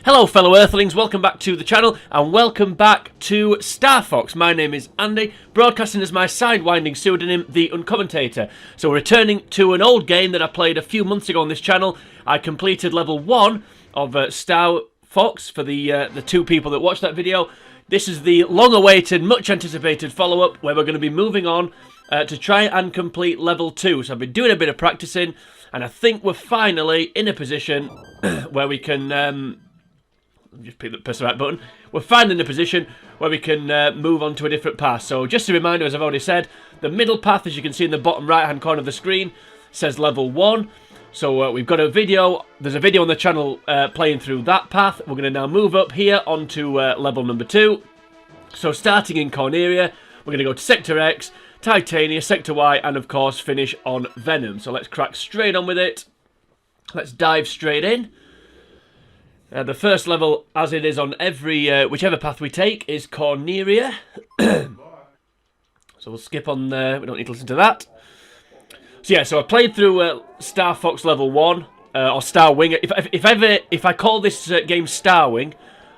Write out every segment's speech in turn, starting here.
Hello fellow Earthlings, welcome back to the channel and welcome back to Star Fox. My name is Andy, broadcasting as my sidewinding pseudonym, The Uncommentator. So we're returning to an old game that I played a few months ago on this channel. I completed level 1 of Star Fox for the two people that watched that video. This is the long-awaited, much-anticipated follow-up where we're going to be moving on to try and complete level 2. So I've been doing a bit of practicing and I think we're finally in a position where we can... just press the right button. We're finally in a position where we can move on to a different path. So just a reminder, as I've already said, the middle path, as you can see in the bottom right hand corner of the screen, says level 1. So we've got a video, there's a video on the channel playing through that path. We're going to now move up here onto level number 2. So starting in Corneria, we're going to go to Sector X, Titania, Sector Y, and of course finish on Venom. So let's crack straight on with it. Let's dive straight in. The first level, as it is on every, whichever path we take, is Corneria. So we'll skip on there, we don't need to listen to that. So yeah, so I played through Star Fox level 1, or Star Wing. If I call this game Star Wing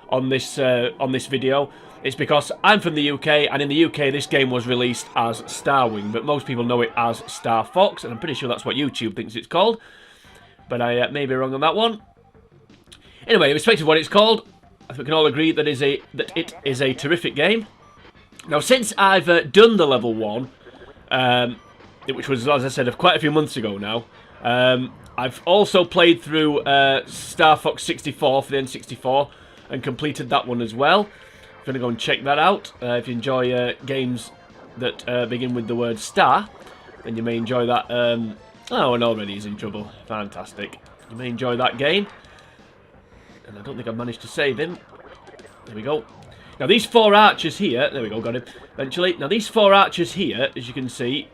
on this video, it's because I'm from the UK, and in the UK this game was released as Star Wing, but most people know it as Star Fox, and I'm pretty sure that's what YouTube thinks it's called. But I may be wrong on that one. Anyway, in respect of what it's called, I think we can all agree that it is a terrific game. Now, since I've done the level 1, which was, as I said, quite a few months ago now, I've also played through Star Fox 64 for the N64 and completed that one as well. I'm going to go and check that out. If you enjoy games that begin with the word Star, then you may enjoy that. Oh, and already he's in trouble. Fantastic. You may enjoy that game. And I don't think I've managed to save him. There we go. Now these 4 archers here, there we go, got him eventually. Now these 4 archers here, as you can see,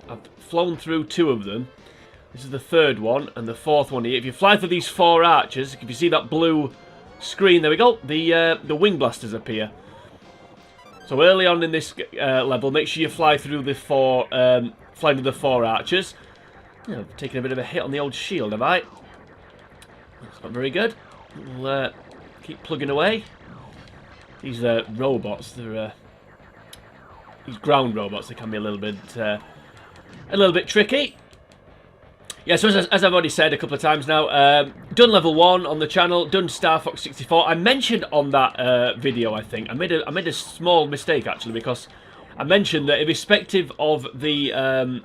I've flown through 2 of them. This is the 3rd one and the 4th one here. If you fly through these 4 archers, if you see that blue screen, there we go, the wing blasters appear. So early on in this level, make sure you fly through the 4 archers. Yeah, I've taken a bit of a hit on the old shield, have I? That's not very good. We'll keep plugging away. These robots, they're these ground robots. They can be a little bit tricky. Yeah, so as I've already said a couple of times now, done level 1 on the channel, done Star Fox 64. I mentioned on that video, I think I made a small mistake actually, because I mentioned that irrespective of the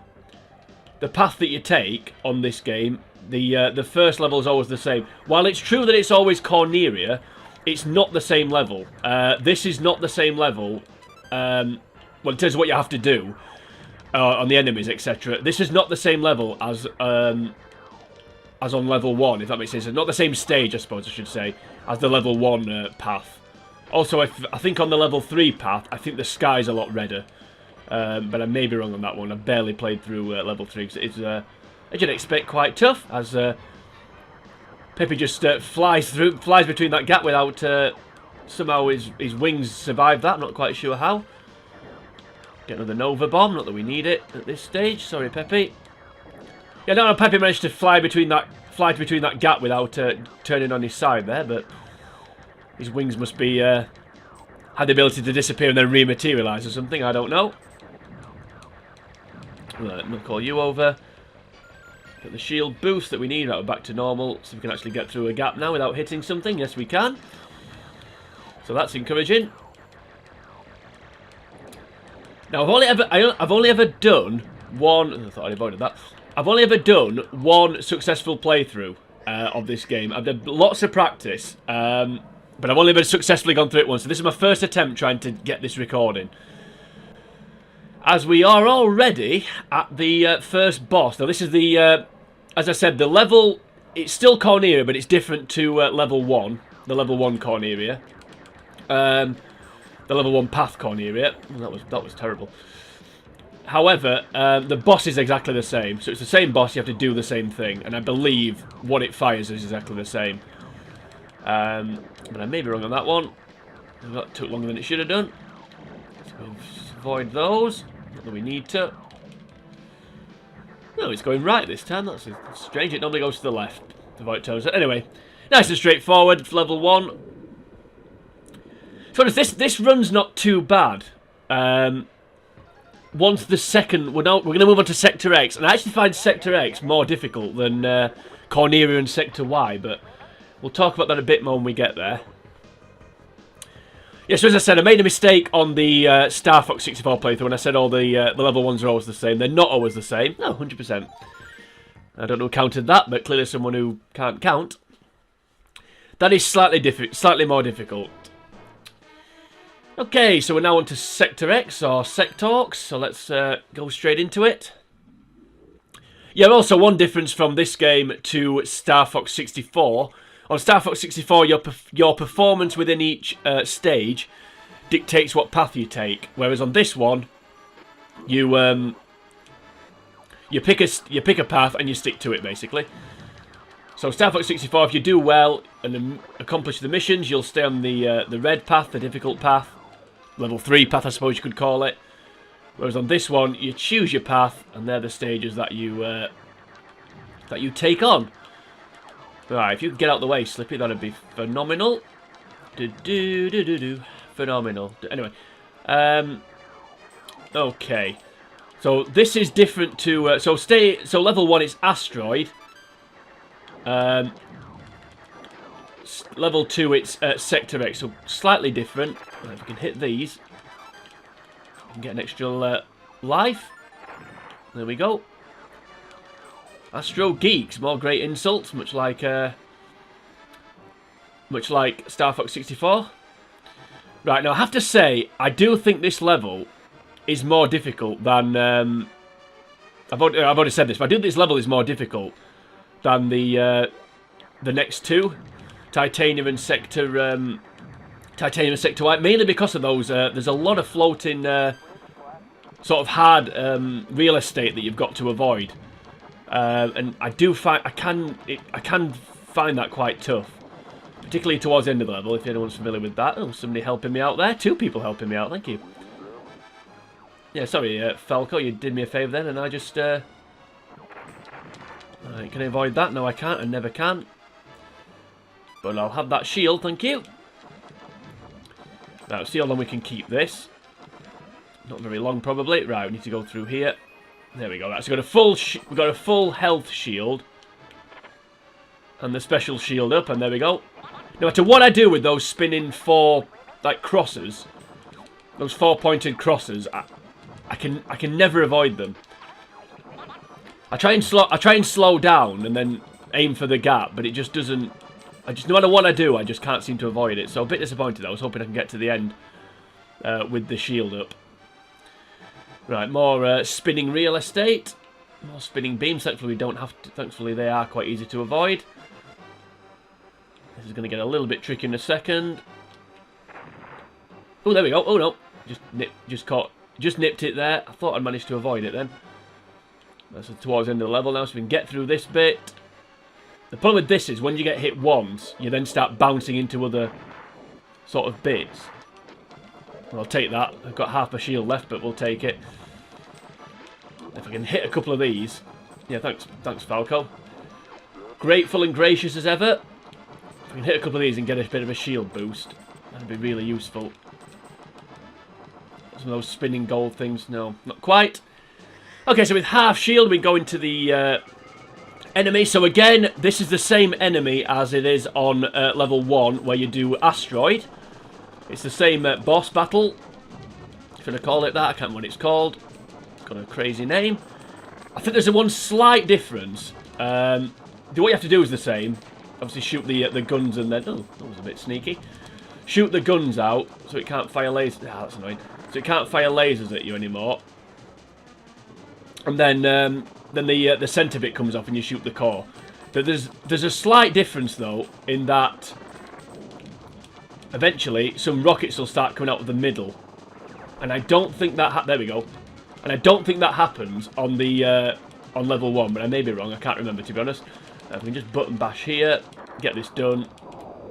path that you take on this game, the first level is always the same. While it's true that it's always Corneria, it's not the same level. This is not the same level. Well, in terms of what you have to do on the enemies, etc. This is not the same level as on level 1, if that makes sense. It's not the same stage, I suppose I should say, as the level 1 path. Also, I think on the level 3 path, I think the sky's a lot redder. But I may be wrong on that one. I've barely played through level 3. Cause it's as you'd expect, quite tough, as Peppy just flies between that gap without somehow his wings survive that. I'm not quite sure how. Get another Nova Bomb, not that we need it at this stage. Sorry, Peppy. Yeah, no, Peppy managed to fly between that gap without turning on his side there, but his wings must be had the ability to disappear and then rematerialise or something. I don't know. We'll call you over. Get the shield boost that we need. That we're back to normal, so we can actually get through a gap now without hitting something. Yes, we can. So that's encouraging. Now I've only ever done one. I thought I avoided that. I've only ever done one successful playthrough of this game. I've done lots of practice, but I've only ever successfully gone through it once. So this is my first attempt trying to get this recording. As we are already at the first boss. Now this is the, as I said, the level, it's still Corneria, but it's different to level 1, the level 1 Corneria. The level 1 path Corneria. That was terrible. However, the boss is exactly the same. So it's the same boss, you have to do the same thing. And I believe what it fires is exactly the same. But I may be wrong on that one. That took longer than it should have done. So avoid those. Not that we need to. No, it's going right this time. That's strange. It normally goes to the left. To avoid turns. Anyway, Nice and straightforward for level 1. So this run's not too bad. Once the second... We're going to move on to Sector X. And I actually find Sector X more difficult than Corneria and Sector Y. But we'll talk about that a bit more when we get there. Yeah, so as I said, I made a mistake on the Star Fox 64 playthrough when I said all the level 1s are always the same. They're not always the same. No, 100%. I don't know who counted that, but clearly someone who can't count. That is slightly more difficult. Okay, so we're now on to Sector X, or Sectorx, so let's go straight into it. Yeah, also one difference from this game to Star Fox 64. On Star Fox 64, your performance within each stage dictates what path you take, whereas on this one, you pick a path and you stick to it, basically. So Star Fox 64, if you do well and accomplish the missions, you'll stay on the red path, the difficult path, level 3 path, I suppose you could call it. Whereas on this one, you choose your path, and they're the stages that you take on. Right, if you could get out of the way, Slippy, that'd be phenomenal. Phenomenal. Anyway, okay. So this is different to so level 1 is Asteroid. Level 2 it's Sector X, so slightly different. Right, if we can hit these, we can get an extra life. There we go. Astro Geeks, more great insults, much like Star Fox 64. Right, now I have to say, I do think this level is more difficult than I've already said this, but I do think this level is more difficult than the next two, Titanium and Sector Y, mainly because of those. There's a lot of floating sort of hard real estate that you've got to avoid. And I can find that quite tough, particularly towards the end of the level, if anyone's familiar with that. Oh, somebody helping me out there. 2 people helping me out, thank you. Yeah, sorry, Falco, you did me a favour then, and I just... Right, can I avoid that? No, I can't, I never can. But I'll have that shield, thank you. Now, see how long we can keep this. Not very long, probably. Right, we need to go through here. There we go. That's got a full health shield, and the special shield up, and there we go. No matter what I do with those spinning 4 crosses, those 4-pointed crosses, I can never avoid them. I try and slow down and then aim for the gap, but it just doesn't. No matter what I do, I just can't seem to avoid it. So a bit disappointed. I was hoping I can get to the end with the shield up. Right, more spinning real estate, more spinning beams. Thankfully, we don't have to. Thankfully, they are quite easy to avoid. This is going to get a little bit tricky in a second. Oh, there we go. Oh no, just nipped it there. I thought I'd managed to avoid it then. That's towards the end of the level now, so we can get through this bit. The problem with this is when you get hit once, you then start bouncing into other sort of bits. Well, I'll take that. I've got half a shield left, but we'll take it. If I can hit a couple of these. Yeah, thanks Falco. Grateful and gracious as ever. If I can hit a couple of these and get a bit of a shield boost, that'd be really useful. Some of those spinning gold things. No, not quite. Okay, so with half shield, we go into the enemy. So again, this is the same enemy as it is on level 1, where you do Asteroid. It's the same boss battle, if you want to call it that. I can't remember what it's called. It's got a crazy name. I think there's a one slight difference. What you have to do is the same. Obviously shoot the guns and then... Oh, that was a bit sneaky. Shoot the guns out so it can't fire lasers. Ah, that's annoying. So it can't fire lasers at you anymore. And then the centre bit comes off and you shoot the core. But there's a slight difference though in that eventually some rockets will start coming out of the middle, and I don't think that there we go. And I don't think that happens on the on level 1, but I may be wrong. I can't remember, to be honest. We can just button bash here, get this done.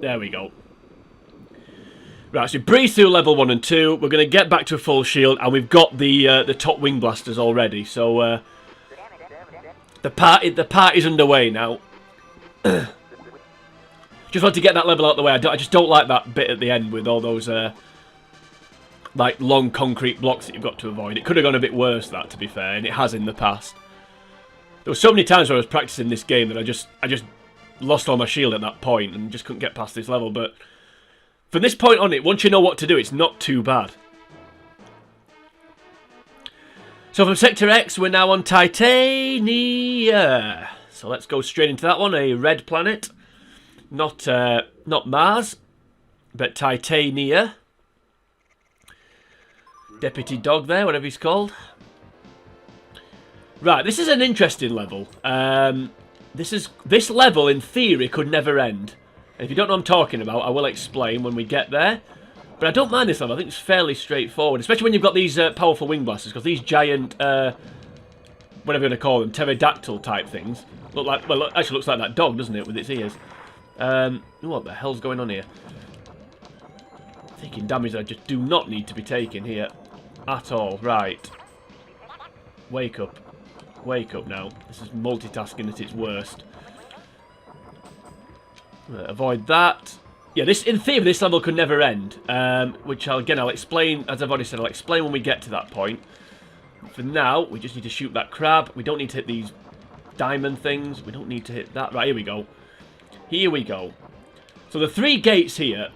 There we go. Right, so breeze through level 1 and 2. We're going to get back to a full shield, and we've got the top wing blasters already. So the party's underway now. Just want to get that level out of the way. I just don't like that bit at the end with all those like long concrete blocks that you've got to avoid. It could have gone a bit worse, that, to be fair, and it has in the past. There were so many times where I was practicing this game that I just lost all my shield at that point and just couldn't get past this level. But from this point on, once you know what to do, it's not too bad. So from Sector X, we're now on Titania. So let's go straight into that one. A red planet, not Mars, but Titania. Deputy Dog there, whatever he's called. Right, this is an interesting level. This level, in theory, could never end. And if you don't know what I'm talking about, I will explain when we get there. But I don't mind this level. I think it's fairly straightforward, especially when you've got these powerful wing blasters, because these giant, whatever you want to call them, pterodactyl type things, look like, well, actually looks like that dog, doesn't it, with its ears? What the hell's going on here? Taking damage that I just do not need to be taking here at all. Right. Wake up. Wake up now. This is multitasking at its worst. Avoid that. Yeah, in theory, this level could never end. Which, I'll explain, as I've already said, I'll explain when we get to that point. For now, we just need to shoot that crab. We don't need to hit these diamond things. We don't need to hit that. Right, here we go. Here we go. So the 3 gates here.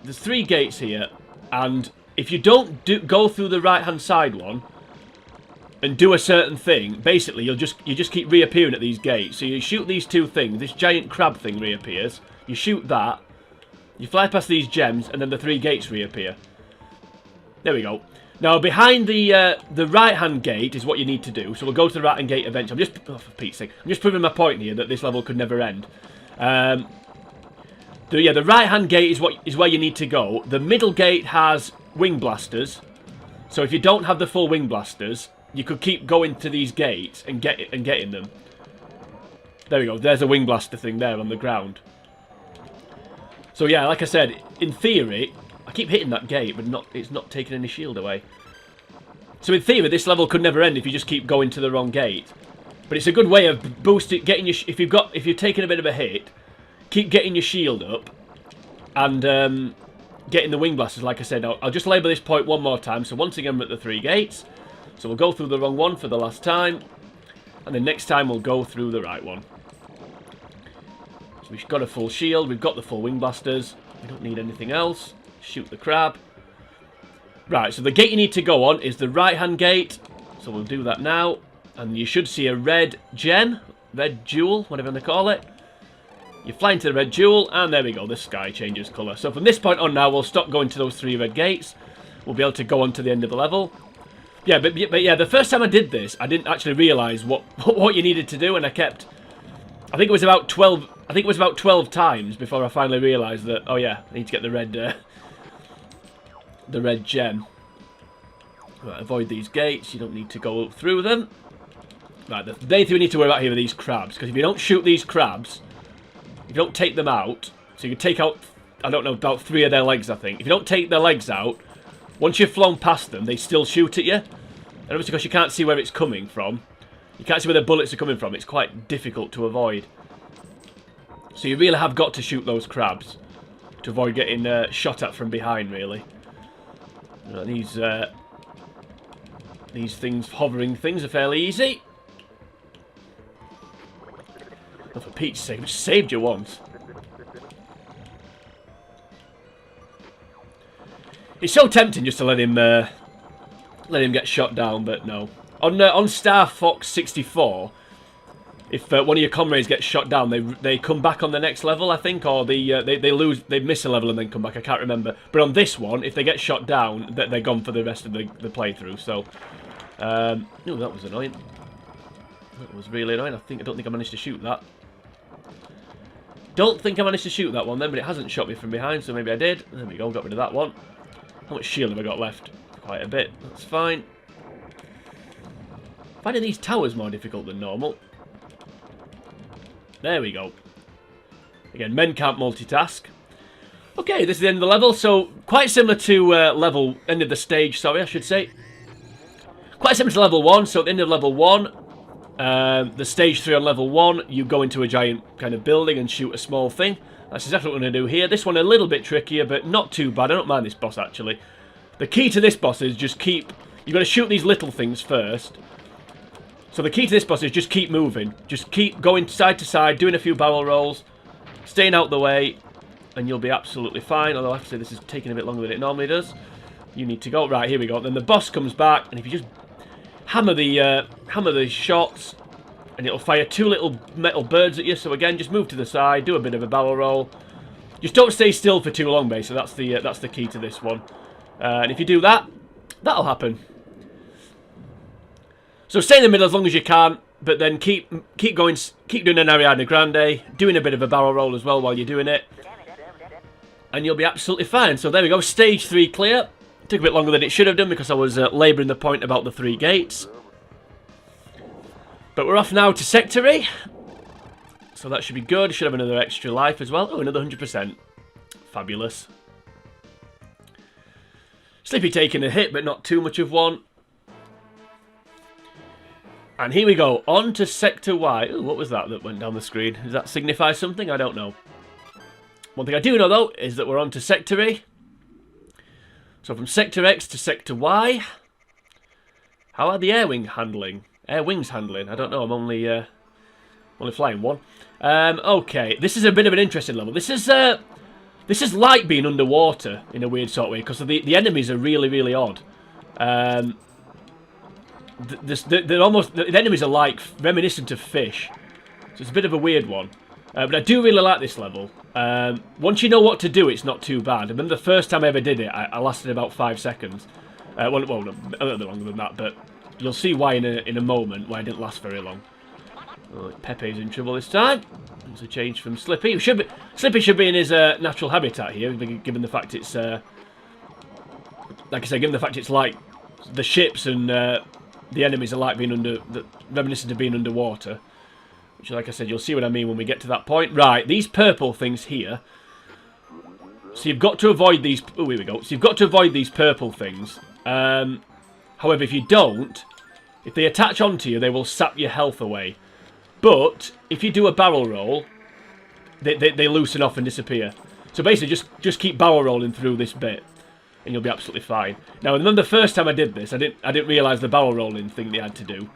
There's 3 gates here. And if you don't go through the right-hand side one and do a certain thing, basically, you just keep reappearing at these gates. So you shoot these 2 things. This giant crab thing reappears. You shoot that. You fly past these gems, and then the 3 gates reappear. There we go. Now, behind the right-hand gate is what you need to do. So we'll go to the right-hand gate eventually. Oh, for Pete's sake. I'm just proving my point here that this level could never end. The right-hand gate is where you need to go. The middle gate has wing blasters. So if you don't have the full wing blasters, you could keep going to these gates and getting them. There we go. There's a wing blaster thing there on the ground. So yeah, like I said, in theory, I keep hitting that gate, but it's not taking any shield away. So in theory, this level could never end if you just keep going to the wrong gate. But it's a good way of boosting, getting your if you're taking a bit of a hit, keep getting your shield up, and getting the wing blasters. Like I said, I'll just label this point one more time. So once again, we're at the 3 gates. So we'll go through the wrong one for the last time, and then next time we'll go through the right one. So we've got a full shield, we've got the full wing blasters, we don't need anything else. Shoot the crab. Right, so the gate you need to go on is the right-hand gate, so we'll do that now. And you should see a red gem, red jewel, whatever they call it. You fly into the red jewel, and there we go, the sky changes colour. So from this point on now, we'll stop going to those 3 red gates. We'll be able to go on to the end of the level. Yeah, but yeah, the first time I did this, I didn't actually realise what you needed to do, and I think it was about 12. I think it was about 12 times before I finally realised that. Oh yeah, I need to get the red gem. Right, avoid these gates. You don't need to go through them. Right, the main thing we need to worry about here are these crabs, because if you don't shoot these crabs, if you don't take them out, so you can take out, I don't know, about 3 of their legs, I think. If you don't take their legs out, once you've flown past them, they still shoot at you. And obviously, because you can't see where it's coming from, you can't see where the bullets are coming from, it's quite difficult to avoid. So you really have got to shoot those crabs to avoid getting shot at from behind, really. These things, hovering things, are fairly easy. Oh, for Pete's sake, I just saved you once. It's so tempting just to let him get shot down, but no. On Star Fox 64, if one of your comrades gets shot down, they come back on the next level, I think, or they miss a level and then come back. I can't remember. But on this one, if they get shot down, they're gone for the rest of the playthrough. So, oh, that was annoying. That was really annoying. I don't think I managed to shoot that. Don't think I managed to shoot that one then, but it hasn't shot me from behind, so maybe I did. There we go, got rid of that one. How much shield have I got left? Quite a bit. That's fine. Finding these towers more difficult than normal. There we go. Again, men can't multitask. Okay, this is the end of the level, so quite similar to end of the stage, sorry, I should say. Quite similar to level 1, so at the end of level 1, The stage 3 on level 1, you go into a giant kind of building and shoot a small thing. That's exactly what we're going to do here. This one a little bit trickier, but not too bad. I don't mind this boss, actually. The key to this boss is just keep... You've got to shoot these little things first. So the key to this boss is just keep moving. Just keep going side to side, doing a few barrel rolls, staying out the way, and you'll be absolutely fine. Although I have to say this is taking a bit longer than it normally does. You need to go. Right, here we go. Then the boss comes back, and if you just hammer the shots, and it'll fire 2 little metal birds at you. So again, just move to the side, do a bit of a barrel roll. Just don't stay still for too long, basically. That's the key to this one. And if you do that, that'll happen. So stay in the middle as long as you can, but then keep going, keep doing an Ariana Grande, doing a bit of a barrel roll as well while you're doing it, and you'll be absolutely fine. So there we go, stage 3 clear. Took a bit longer than it should have done because I was labouring the point about the 3 gates. But we're off now to Sector A. So that should be good. Should have another extra life as well. Oh, another 100%. Fabulous. Slippy taking a hit, but not too much of one. And here we go. On to Sector Y. Ooh, what was that went down the screen? Does that signify something? I don't know. One thing I do know, though, is that we're on to Sector A. So from Sector X to Sector Y. How are the air wings handling? I don't know. I'm only flying one. Okay, this is a bit of an interesting level. This is like being underwater in a weird sort of way because the enemies are really, really odd. The enemies are like reminiscent of fish, so it's a bit of a weird one. But I do really like this level. Once you know what to do, it's not too bad. I remember the first time I ever did it, I lasted about 5 seconds. Well, no, a little bit longer than that, but you'll see why in a moment, why I didn't last very long. Oh, Pepe's in trouble this time. It's a change from Slippy. Slippy should be in his natural habitat here, given the fact it's, like I say, given the fact it's like the ships and the enemies are like being reminiscent of being underwater. Which, like I said, you'll see what I mean when we get to that point. Right, these purple things here. So you've got to avoid these... Oh, here we go. So you've got to avoid these purple things. However, if you don't, if they attach onto you, they will sap your health away. But if you do a barrel roll, they loosen off and disappear. So basically, just keep barrel rolling through this bit, and you'll be absolutely fine. Now, I remember the first time I did this, I didn't realise the barrel rolling thing they had to do.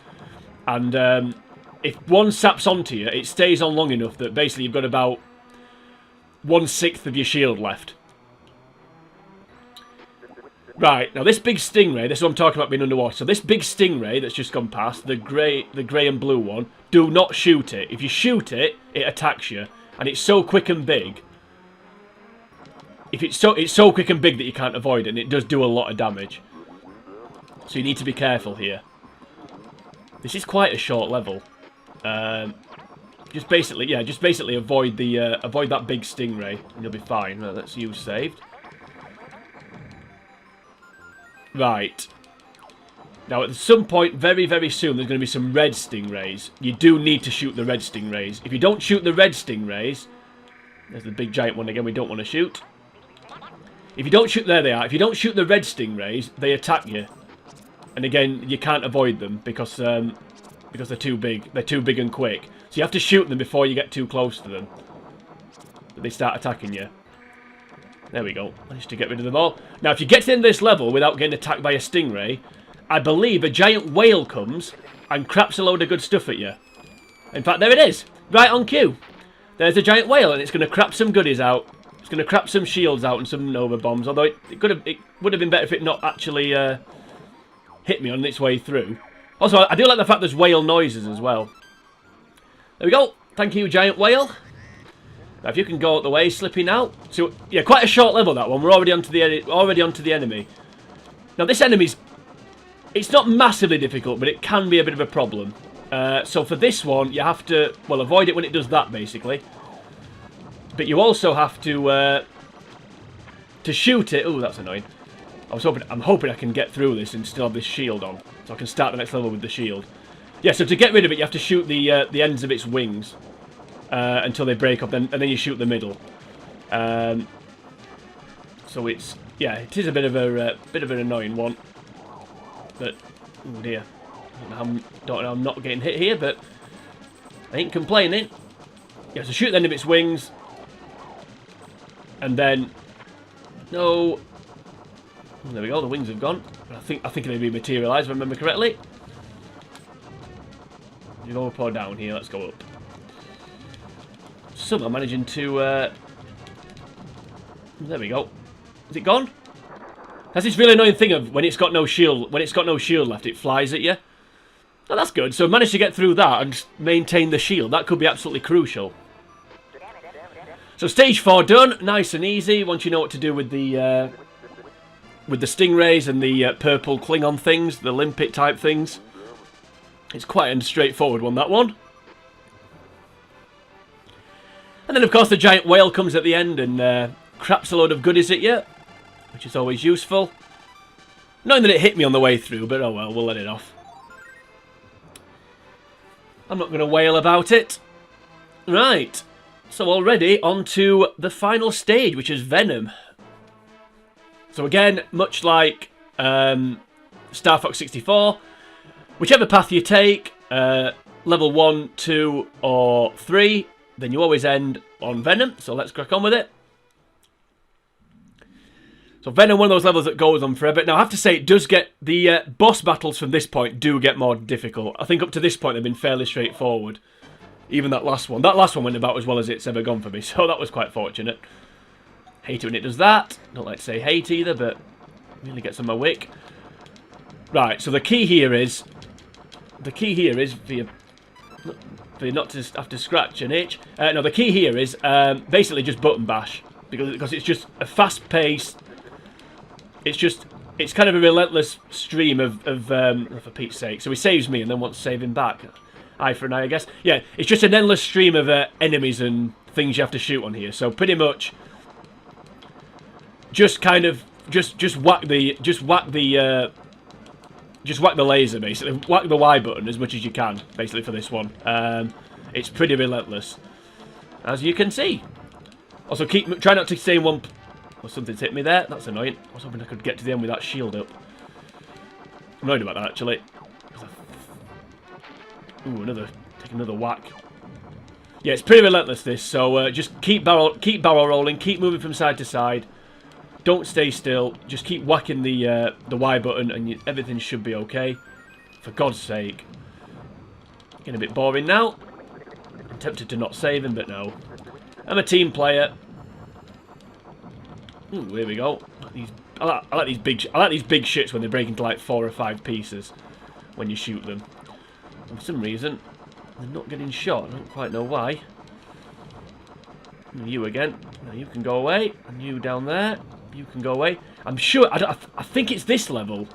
And if one saps onto you, it stays on long enough that basically you've got about 1/6 of your shield left. Right, now this big stingray, this is what I'm talking about being underwater. So this big stingray that's just gone past, the grey and blue one, do not shoot it. If you shoot it, it attacks you. And it's so quick and big. It's so quick and big that you can't avoid it, and it does do a lot of damage. So you need to be careful here. This is quite a short level. Just basically avoid that big stingray, and you'll be fine. Right, that's you saved. Right. Now, at some point, very, very soon, there's going to be some red stingrays. You do need to shoot the red stingrays. If you don't shoot the red stingrays, there's the big giant one again we don't want to shoot. If you don't shoot, there they are. If you don't shoot the red stingrays, they attack you. And again, you can't avoid them because they're too big. They're too big and quick. So you have to shoot them before you get too close to them. But they start attacking you. There we go. Managed to get rid of them all. Now, if you get to the end of this level without getting attacked by a stingray, I believe a giant whale comes and craps a load of good stuff at you. In fact, there it is. Right on cue. There's a giant whale, and it's going to crap some goodies out. It's going to crap some shields out and some Nova bombs. Although it would have been better if it not actually hit me on its way through. Also, I do like the fact there's whale noises as well. There we go. Thank you, giant whale. Now, if you can go out the way, slipping out. So, yeah, quite a short level, that one. We're already onto the enemy. Now, this enemy's... It's not massively difficult, but it can be a bit of a problem. So, for this one, you have to... Well, avoid it when it does that, basically. But you also have to shoot it... Ooh, that's annoying. I'm hoping I can get through this and still have this shield on. So I can start the next level with the shield. Yeah, so to get rid of it, you have to shoot the ends of its wings. Until they break up, and then you shoot the middle. So it's... Yeah, it is a bit of an annoying one. But, oh dear. Don't know, I'm not getting hit here, but I ain't complaining. You have to shoot the end of its wings. And then... No. There we go, the wings have gone. I think they'll be materialised, if I remember correctly. You go up or down here, let's go up. Somehow managing to... There we go. Is it gone? That's this really annoying thing of when it's got no shield. When it's got no shield left, it flies at you. Oh, that's good. So I managed to get through that and maintain the shield. That could be absolutely crucial. So stage 4 done, nice and easy. Once you know what to do with the stingrays and the purple Klingon things, the limpet type things, it's quite a straightforward one. That one. And then of course the giant whale comes at the end and craps a load of goodies at you, which is always useful. Knowing that it hit me on the way through, but oh well, we'll let it off. I'm not going to wail about it. Right, so already on to the final stage, which is Venom. So again, much like Star Fox 64, whichever path you take, level 1, 2 or 3, then you always end on Venom, so let's crack on with it. So Venom, one of those levels that goes on forever. Now I have to say, it does get, the boss battles from this point do get more difficult. I think up to this point they've been fairly straightforward. Even that last one. That last one went about as well as it's ever gone for me, so that was quite fortunate. Hate it when it does that. Don't like to say hate either, but really gets on my wick. Right, so the key here is for you not to have to scratch an itch. No, the key here is basically just button bash, because it's just a fast-paced. It's kind of a relentless stream of for Pete's sake. So he saves me and then wants to save him back. Eye for an eye, I guess. Yeah, it's just an endless stream of enemies and things you have to shoot on here. So pretty much, just whack the laser, basically. Whack the Y button as much as you can, basically, for this one. It's pretty relentless, as you can see. Also, try not to stay in one. Oh, something's hit me there. That's annoying. I was hoping I could get to the end with that shield up. I'm annoyed about that, actually. Ooh, take another whack. Yeah, it's pretty relentless, this. So just keep barrel rolling, keep moving from side to side. Don't stay still. Just keep whacking the Y button, and everything should be okay. For God's sake. Getting a bit boring now. I'm tempted to not save him, but no. I'm a team player. Ooh, here we go. I like these big shits when they break into like 4 or 5 pieces when you shoot them. And for some reason, they're not getting shot. I don't quite know why. And you again. Now you can go away. And you down there. You can go away. I'm sure. I think it's this level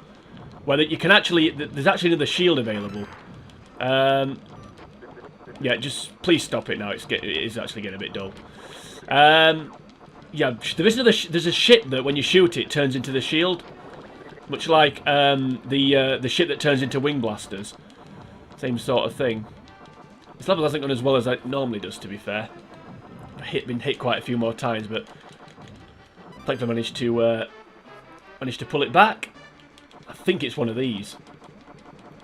where you can actually. There's actually another shield available. Yeah, just please stop it now. It is actually getting a bit dull. Yeah, there's a ship that when you shoot it turns into the shield, much like the ship that turns into wing blasters. Same sort of thing. This level hasn't gone as well as it normally does, to be fair. I've been hit quite a few more times, but thankfully I managed to pull it back. I think it's one of these.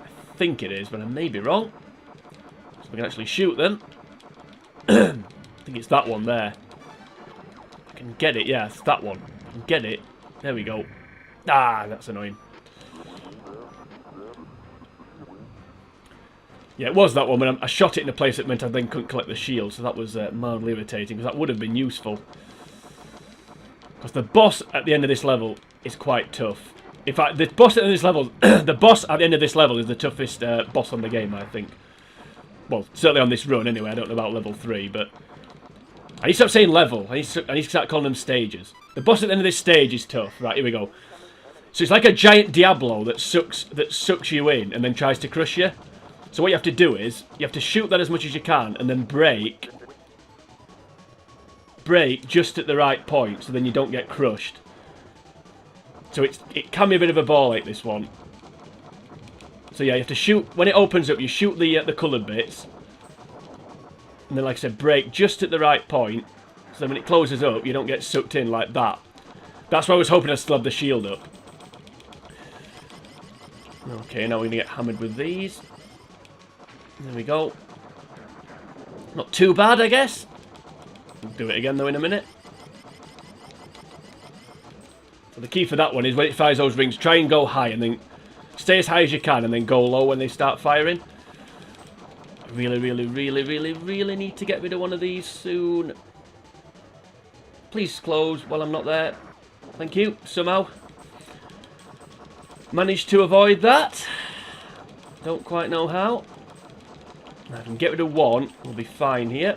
I think it is, but I may be wrong. So we can actually shoot them. I think it's that one there. I can get it, yeah, it's that one. I can get it. There we go. Ah, that's annoying. Yeah, it was that one, but I shot it in a place that meant I then couldn't collect the shield, so that was mildly irritating, because that would have been useful. Because the boss at the end of this level is quite tough. In fact, the boss at the end of this level, the boss at the end of this level is the toughest boss on the game, I think. Well, certainly on this run, anyway. I don't know about level 3, but I need to stop saying level. I need to start calling them stages. The boss at the end of this stage is tough. Right, here we go. So it's like a giant Diablo that sucks you in and then tries to crush you. So what you have to do is, you have to shoot that as much as you can and then brake just at the right point so then you don't get crushed. So it can be a bit of a ball ache, this one. So yeah, you have to shoot, when it opens up, you shoot the coloured bits. And then, like I said, brake just at the right point. So then when it closes up, you don't get sucked in like that. That's why I was hoping I still have the shield up. Okay, now we're going to get hammered with these. There we go. Not too bad, I guess. We'll do it again, though, in a minute. So the key for that one is when it fires those rings, try and go high and then stay as high as you can and then go low when they start firing. I really need to get rid of one of these soon. Please close while I'm not there. Thank you, somehow. Managed to avoid that. Don't quite know how. I can get rid of one, we'll be fine here.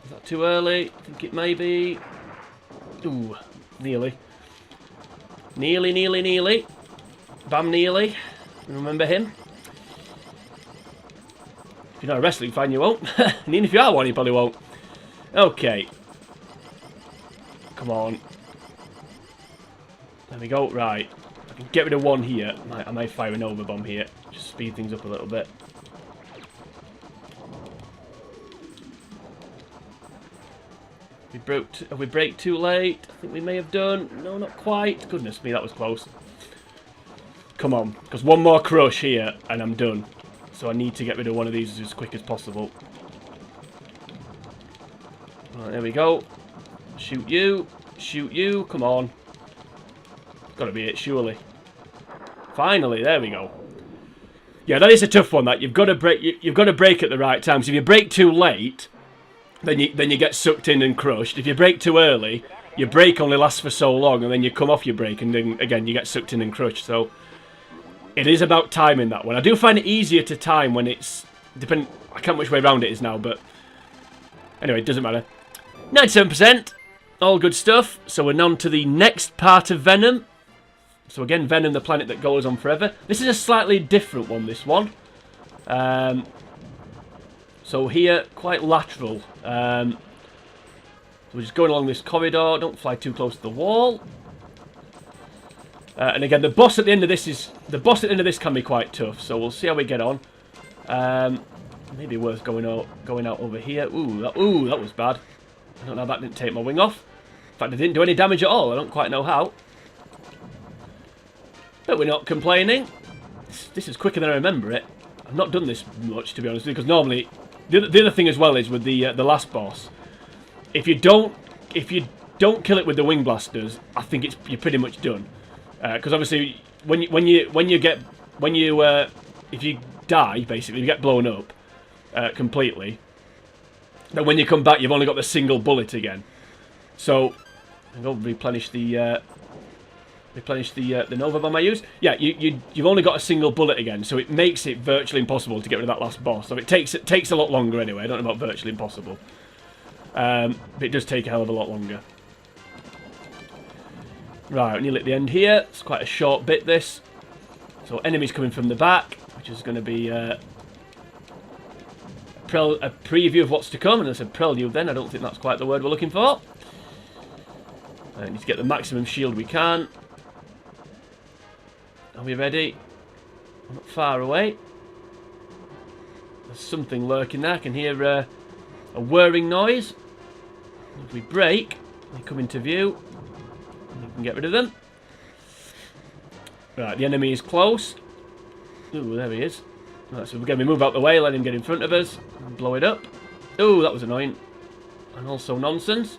Is that too early? I think it may be. Ooh, nearly. Nearly. Bam Nearly. Remember him? If you're not a wrestling fan, you won't. And even if you are one, you probably won't. Okay. Come on. There we go. Right. I can get rid of one here. I might fire an overbomb here. Just speed things up a little bit. Have we break too late? I think we may have done. No, not quite. Goodness me, that was close. Come on. Because one more crush here and I'm done. So I need to get rid of one of these as quick as possible. Right, there we go. Shoot you. Shoot you. Come on. Gotta be it, surely. Finally, there we go. Yeah, that is a tough one. That you've got to break. You've got to break at the right time. So if you break too late, then you get sucked in and crushed. If you break too early, your break only lasts for so long, and then you come off your break, and then again you get sucked in and crushed. So it is about timing that one. I do find it easier to time when it's I can't remember which way around it is now, but anyway, it doesn't matter. 97%, all good stuff. So we're on to the next part of Venom. So again, Venom, the planet that goes on forever. This is a slightly different one, this one. So here, quite lateral. So we're just going along this corridor. Don't fly too close to the wall. And again, the boss at the end of this can be quite tough. So we'll see how we get on. Maybe worth going out over here. Ooh, that was bad. I don't know how that didn't take my wing off. In fact, it didn't do any damage at all. I don't quite know how. But we're not complaining. This is quicker than I remember it. I've not done this much, to be honest, because normally the other thing as well is with the last boss. If you don't kill it with the wing blasters, I think you're pretty much done. Because obviously if you die, basically you get blown up completely. Then when you come back, you've only got the single bullet again. So I'm going to replenish the Nova Bomb I used. Yeah, you've only got a single bullet again, so it makes it virtually impossible to get rid of that last boss. So it takes a lot longer anyway. I don't know about virtually impossible, but it does take a hell of a lot longer. Right, we're nearly at the end here. It's quite a short bit, this. So enemies coming from the back, which is going to be a preview of what's to come. And I said prelude then. I don't think that's quite the word we're looking for. I need to get the maximum shield we can. Are we ready? We're not far away. There's something lurking there. I can hear a whirring noise. If we break, they come into view. And we can get rid of them. Right, the enemy is close. Ooh, there he is. Right, so we're going to move out the way, let him get in front of us, and blow it up. Ooh, that was annoying. And also nonsense.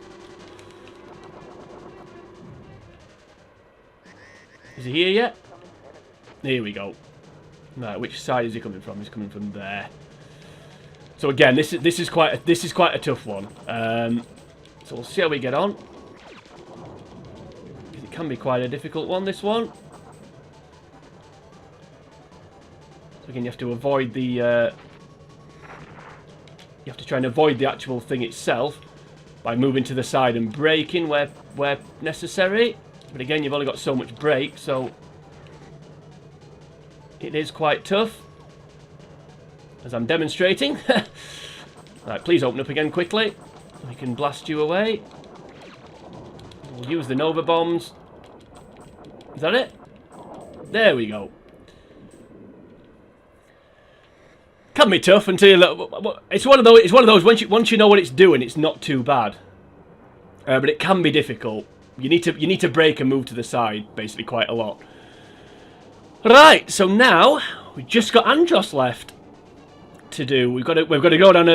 Is he here yet? Here we go. Right, which side is he coming from? He's coming from there. So again, this is quite a tough one. So we'll see how we get on. It can be quite a difficult one, this one. So again, you have to avoid the. You have to try and avoid the actual thing itself by moving to the side and braking where necessary. But again, you've only got so much brake, so it is quite tough, as I'm demonstrating. Right, please open up again quickly. We can blast you away. We'll use the Nova bombs. Is that it? There we go. Can be tough until you it's one of those. Once you know what it's doing, it's not too bad. But it can be difficult. You need to brake and move to the side, basically, quite a lot. Right, so now we've just got Andros left to do. We've got to go down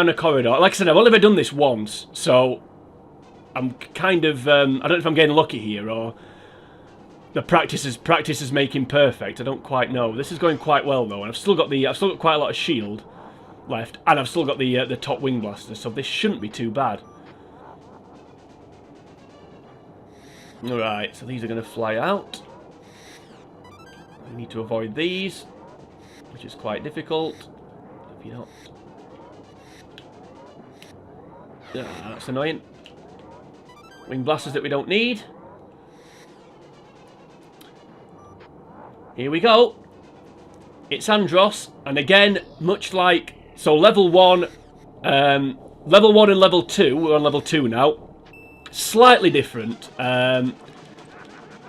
a corridor. Like I said, I've only ever done this once, so I'm kind of I don't know if I'm getting lucky here or the practice is making perfect. I don't quite know. This is going quite well though, and I've still got quite a lot of shield left, and I've still got the top wing blaster, so this shouldn't be too bad. All right, so these are going to fly out. We need to avoid these, which is quite difficult. If you don't, that's annoying. Wing blasters that we don't need. Here we go. It's Andros, and again, much like so, level 1 and level 2. We're on level 2 now. Slightly different.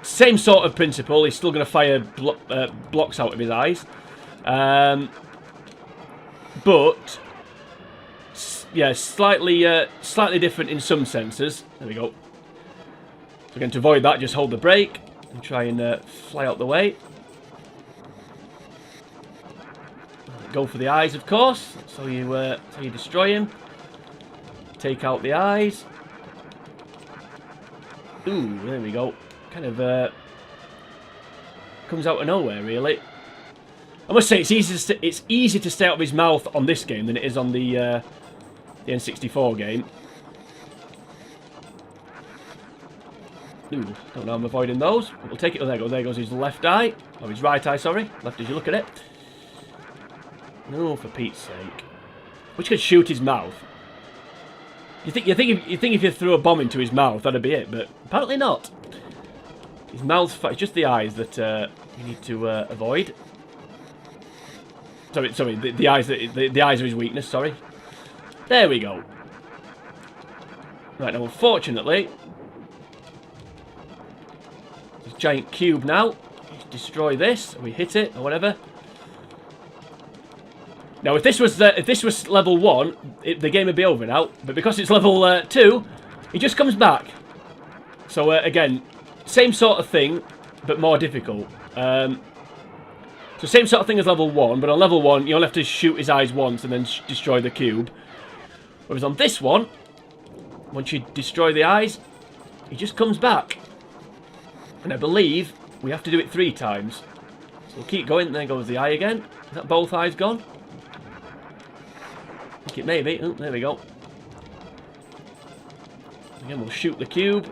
Same sort of principle. He's still going to fire blocks out of his eyes, but yeah, slightly different in some senses. There we go. So again, to avoid that, just hold the brake and try and fly out the way. Go for the eyes, of course. So you destroy him. Take out the eyes. Ooh, there we go. Kind of comes out of nowhere, really. I must say, it's easier to stay out of his mouth on this game than it is on the N64 game. Ooh, don't know. I'm avoiding those. We'll take it. Oh, there goes his left eye, or his right eye. Sorry, left as you look at it. No, for Pete's sake. Which could shoot his mouth. You think if you threw a bomb into his mouth, that'd be it, but apparently not. His mouth's it's just the eyes that you need to avoid. Sorry, the eyes the eyes are his weakness. Sorry. There we go. Right now, unfortunately, this giant cube now. Destroy this. Or we hit it or whatever. Now, if this was level 1, the game would be over now. But because it's level 2, he just comes back. So again, same sort of thing, but more difficult. So same sort of thing as level 1, but on level 1, you only have to shoot his eyes once and then destroy the cube. Whereas on this one, once you destroy the eyes, he just comes back. And I believe we have to do it 3 times. So we'll keep going. There goes the eye again. Is that both eyes gone? I think it may be. Oh, there we go. Again, we'll shoot the cube.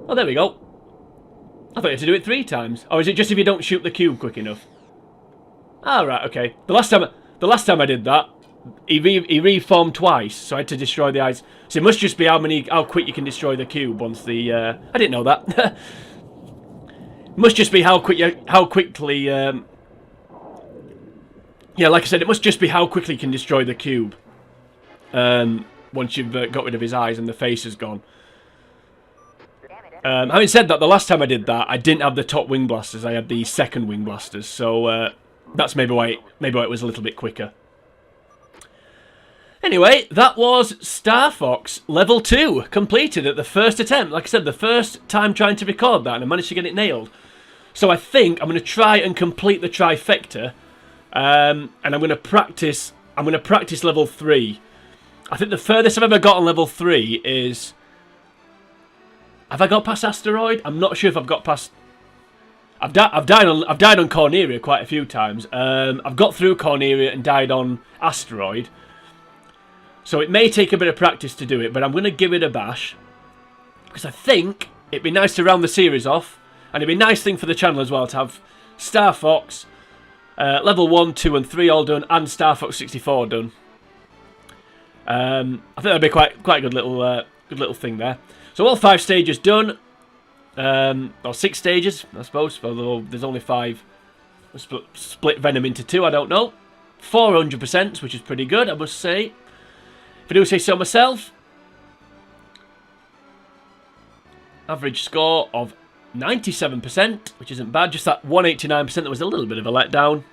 Oh, there we go. I thought you had to do it 3 times. Or is it just if you don't shoot the cube quick enough? Ah, right, okay. The last time I did that, he reformed twice, so I had to destroy the eyes. So it must just be how quick you can destroy the cube once the. I didn't know that. It must just be how quickly. Yeah, like I said, it must just be how quickly you can destroy the cube. Once you've got rid of his eyes and the face is gone. Having said that, the last time I did that, I didn't have the top wing blasters. I had the second wing blasters, so that's maybe why it was a little bit quicker. Anyway, that was Star Fox Level 2, completed at the first attempt. Like I said, the first time trying to record that, and I managed to get it nailed. So I think I'm going to try and complete the trifecta, and I'm going to practice Level 3. I think the furthest I've ever got on Level 3 is... Have I got past Asteroid? I'm not sure if I've got past... I've died on Corneria quite a few times. I've got through Corneria and died on Asteroid. So it may take a bit of practice to do it, but I'm going to give it a bash. Because I think it'd be nice to round the series off. And it'd be a nice thing for the channel as well to have Star Fox, Level 1, 2 and 3 all done, and Star Fox 64 done. I think that'd be quite a good little thing there. So all 5 stages done. Or 6 stages, I suppose, although there's only 5. Split Venom into 2, I don't know. 400%, which is pretty good, I must say. If I do say so myself. Average score of 97%, which isn't bad. Just that 189% that was a little bit of a letdown.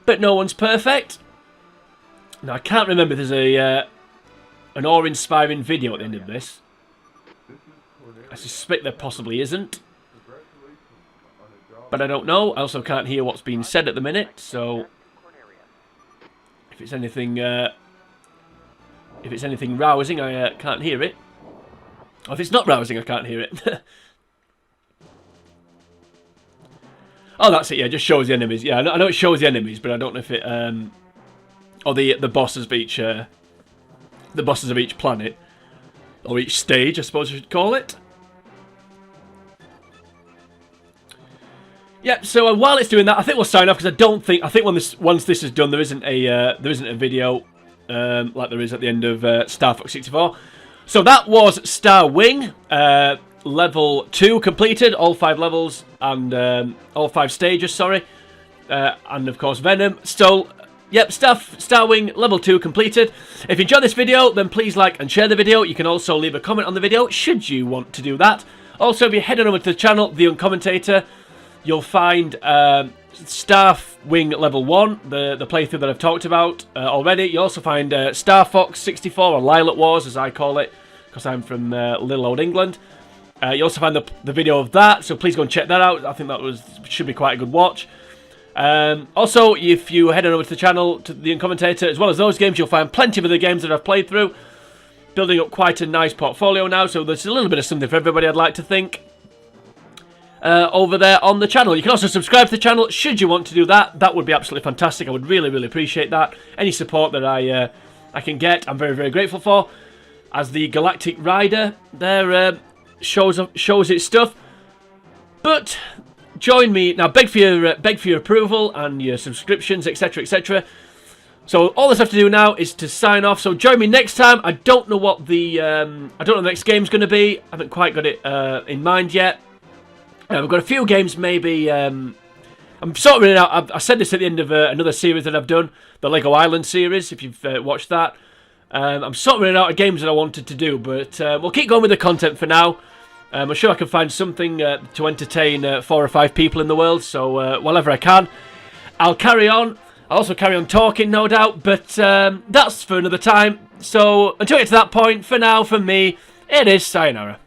But no one's perfect. Now, I can't remember if there's an awe-inspiring video at the end of this. I suspect there possibly isn't. but I don't know. I also can't hear what's being said at the minute, so if it's anything rousing, I can't hear it. Or if it's not rousing, I can't hear it. Oh, that's it. Yeah, it just shows the enemies. Yeah, I know it shows the enemies, but I don't know if it or the bosses of each planet or each stage, I suppose you should call it. Yep. So while it's doing that, I think we'll sign off because I think once this is done, there isn't a video like there is at the end of Star Fox 64. So that was Star Wing. Level 2 completed, all 5 levels and all 5 stages, sorry. And of course Venom. So, yep, Star Wing level 2 completed. If you enjoyed this video, then please like and share the video. You can also leave a comment on the video, should you want to do that. Also, if you head on over to the channel, The Uncommentator, you'll find Star Wing level 1, the playthrough that I've talked about already. You'll also find Star Fox 64, or Lilac Wars as I call it, because I'm from little old England. You also find the video of that, so please go and check that out. I think that should be quite a good watch. Also, if you head on over to the channel, to The Uncommentator, as well as those games, you'll find plenty of other games that I've played through. Building up quite a nice portfolio now, so there's a little bit of something for everybody, I'd like to think, over there on the channel. You can also subscribe to the channel, should you want to do that. That would be absolutely fantastic. I would really, really appreciate that. Any support that I can get, I'm very, very grateful for. As the Galactic Rider there shows its stuff. But join me now. Beg for your approval and your subscriptions, etc., etc. So all that's left to do now is to sign off. So join me next time. I don't know what the next game's going to be. I haven't quite got it in mind yet. We've got a few games maybe. I'm sort of running out. I said this at the end of another series that I've done, the Lego Island series. If you've watched that, I'm sort of running out of games that I wanted to do, but we'll keep going with the content for now. I'm sure I can find something to entertain 4 or 5 people in the world, so whatever I can, I'll carry on. I'll also carry on talking, no doubt, but that's for another time. So until we get to that point, for now, from me, it is sayonara.